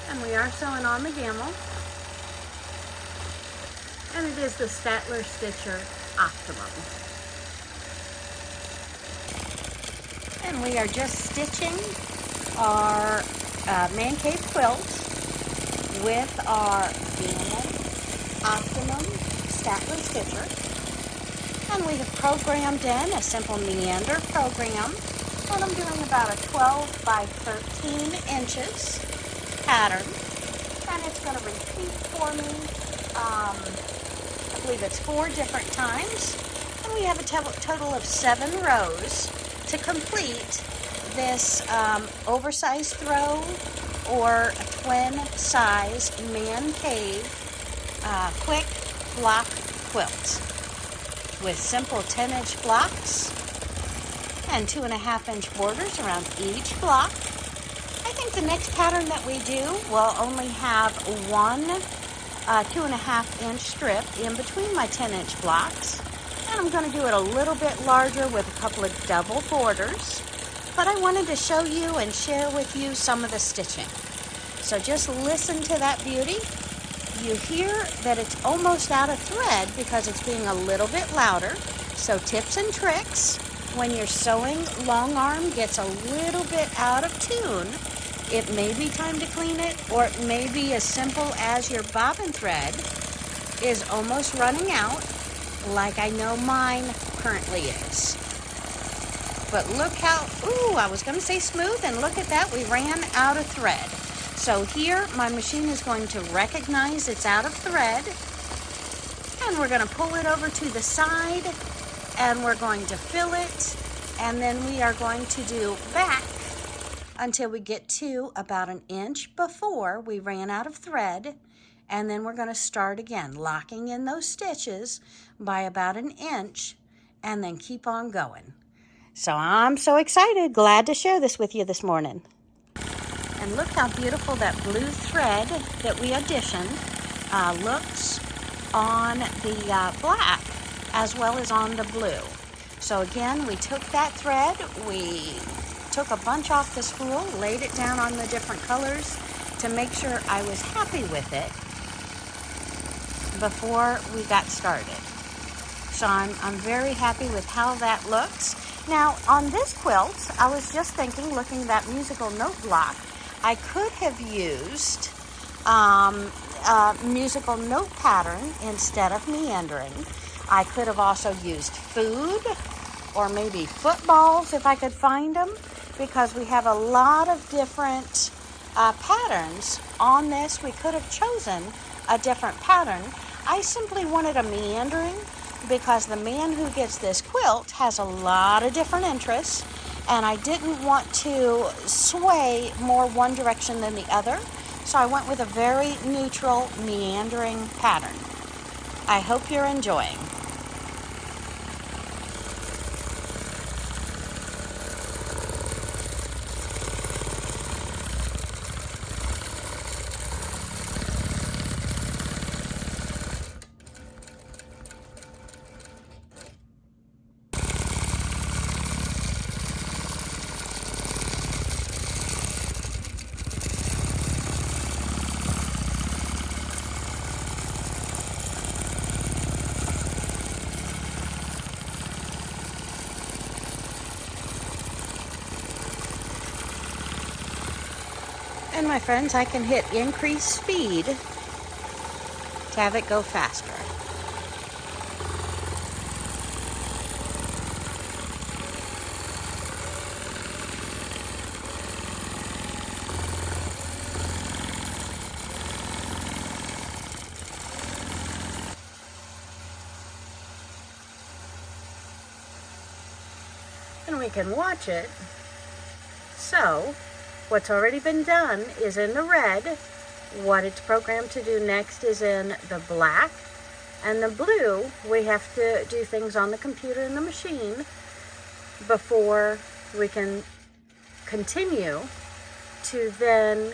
And we are sewing on the Gammill. And it is the Statler Stitcher Optimum. And we are just stitching our ManCave Quilt with our Gammill Optimum Statler Stitcher. And we have programmed in a simple Meander program. And I'm doing about a 12 by 13 inches pattern. And it's going to repeat for me, I believe it's 4 different times. And we have a total of 7 rows to complete this oversized throw or a twin size ManCave quick block quilt with simple 10-inch blocks and 2.5-inch borders around each block. I think the next pattern that we do will only have one 2.5-inch strip in between my 10-inch blocks. And I'm going to do it a little bit larger with a couple of double borders. But I wanted to show you and share with you some of the stitching. So just listen to that beauty. You hear that it's almost out of thread because it's being a little bit louder. So tips and tricks when your sewing long arm gets a little bit out of tune. It may be time to clean it, or it may be as simple as your bobbin thread is almost running out, like I know mine currently is. But look how, I was going to say smooth, and look at that, we ran out of thread. So here, my machine is going to recognize it's out of thread, and we're going to pull it over to the side, and we're going to fill it, and then we are going to do back until we get to about 1 inch before we ran out of thread, and then we're going to start again, locking in those stitches by about 1 inch, and then keep on going. So I'm so excited, glad to share this with you this morning. And look how beautiful that blue thread that we additioned looks on the black as well as on the blue. So again, we took that thread, we took a bunch off the spool, laid it down on the different colors to make sure I was happy with it before we got started. So I'm very happy with how that looks. Now on this quilt, I was just thinking, looking at that musical note block, I could have used a musical note pattern instead of meandering. I could have also used food or maybe footballs if I could find them, because we have a lot of different patterns on this. We could have chosen a different pattern. I simply wanted a meandering because the man who gets this quilt has a lot of different interests, and I didn't want to sway more one direction than the other, so I went with a very neutral meandering pattern. I hope you're enjoying. And my friends, I can hit increase speed to have it go faster. And we can watch it. So what's already been done is in the red. What it's programmed to do next is in the black. And the blue, we have to do things on the computer and the machine before we can continue to then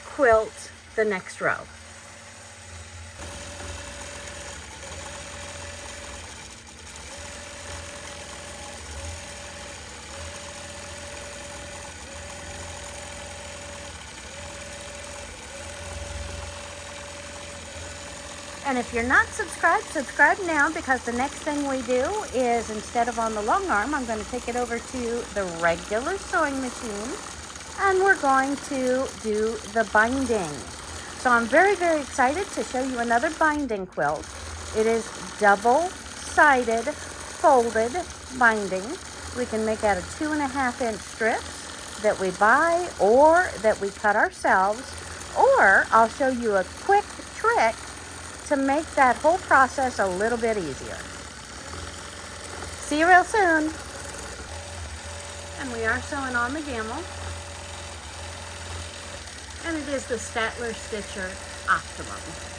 quilt the next row. And if you're not subscribed, subscribe now, because the next thing we do is, instead of on the Longarm, I'm going to take it over to the regular sewing machine, and we're going to do the binding. So I'm very, very excited to show you another binding quilt. It is double-sided folded binding. We can make out of 2.5-inch strips that we buy or that we cut ourselves, or I'll show you a quick trick to make that whole process a little bit easier. See you real soon. And we are sewing on the Gammill. And it is the Statler Stitcher Optimum.